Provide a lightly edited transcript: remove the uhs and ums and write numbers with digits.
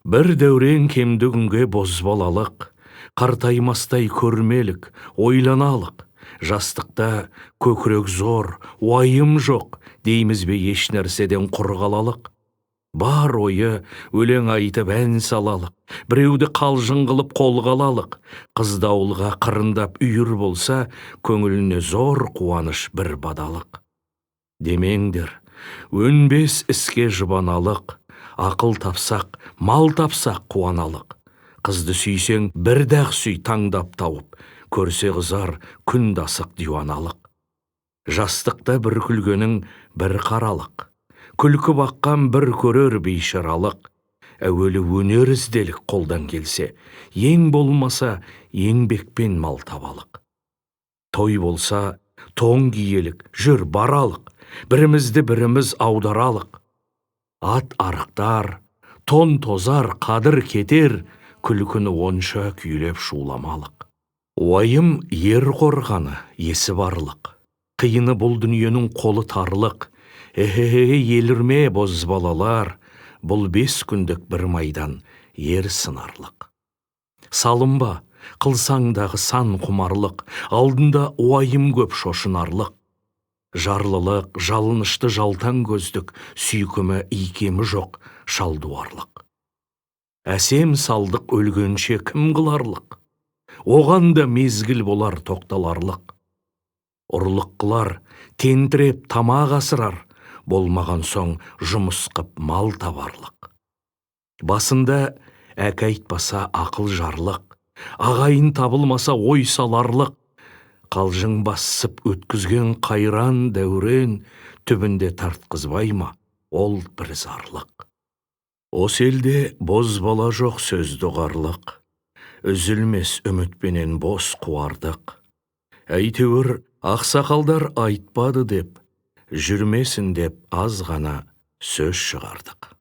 Бір дәурен кемді күнге бозбалалық, қартаймастай көрмелік, ойланалық. Жастықта көкірек зор, уайым жоқ, дейміз бе еш нәрседен құр қалалық. Бар ойы өлең айтып ән салалық, біреуді қалжың қылып қолға алалық. Қыз дауылға қырындап үйір болса, көңіліне зор қуаныш бір бадалық. Демеңдер, өнбес іске жұбаналық, ақыл тапсақ, мал тапсақ қуаналық. Қызды сүйсең, бірді-ақ сүй таңдап тауып, көрсе қызар күндасық диваналық. Жастықта бір күлгенің бір қаралық, күлкі баққан бір көрер бейшаралық. Әуелі өнер ізделік қолдан келсе, ең болмаса еңбекпен мал табалық. Той болса тоң киелік, жүр баралық, бірімізді біріміз аударалық. Ат арықтар, тон тозар, қадір кетер, күлкіні онша күйлеп шуламалық. Уайым ер қорғаны, есі барлық, қиыны бұл дүниенің қолы тарлық. Елірме бозбалалар, бұл 5 күндік бір майдан ер сынарлық. Салынба, қылсаңдағы сан құмарлық, алдында уайым көп шошынарлық. Жарлылық, жалынышты жалтан көздік, сүйкімі икемі жоқ шалдуарлық. Әсем салдық өлгенше кім қыларлық? Оған да мезгіл болар тоқталарлық. Ұрлық қылар, тентіреп тамақ асырар, болмаған соң жұмыс қып мал табарлық. Басында әк айтпаса ақыл жарлық, ағайын табылмаса ой саларлық. Қалжың басып өткізген қайран дәурен, түбінде тартқызбай ма, ол бір зарлық. Осы елде бозбала жоқ сөзді ұғарлық, үзілмес үмітпенен бос қуардық. Әйтеуір ақсақалдар айтпады деп, жүрмесін деп аз ғана сөз шығардық.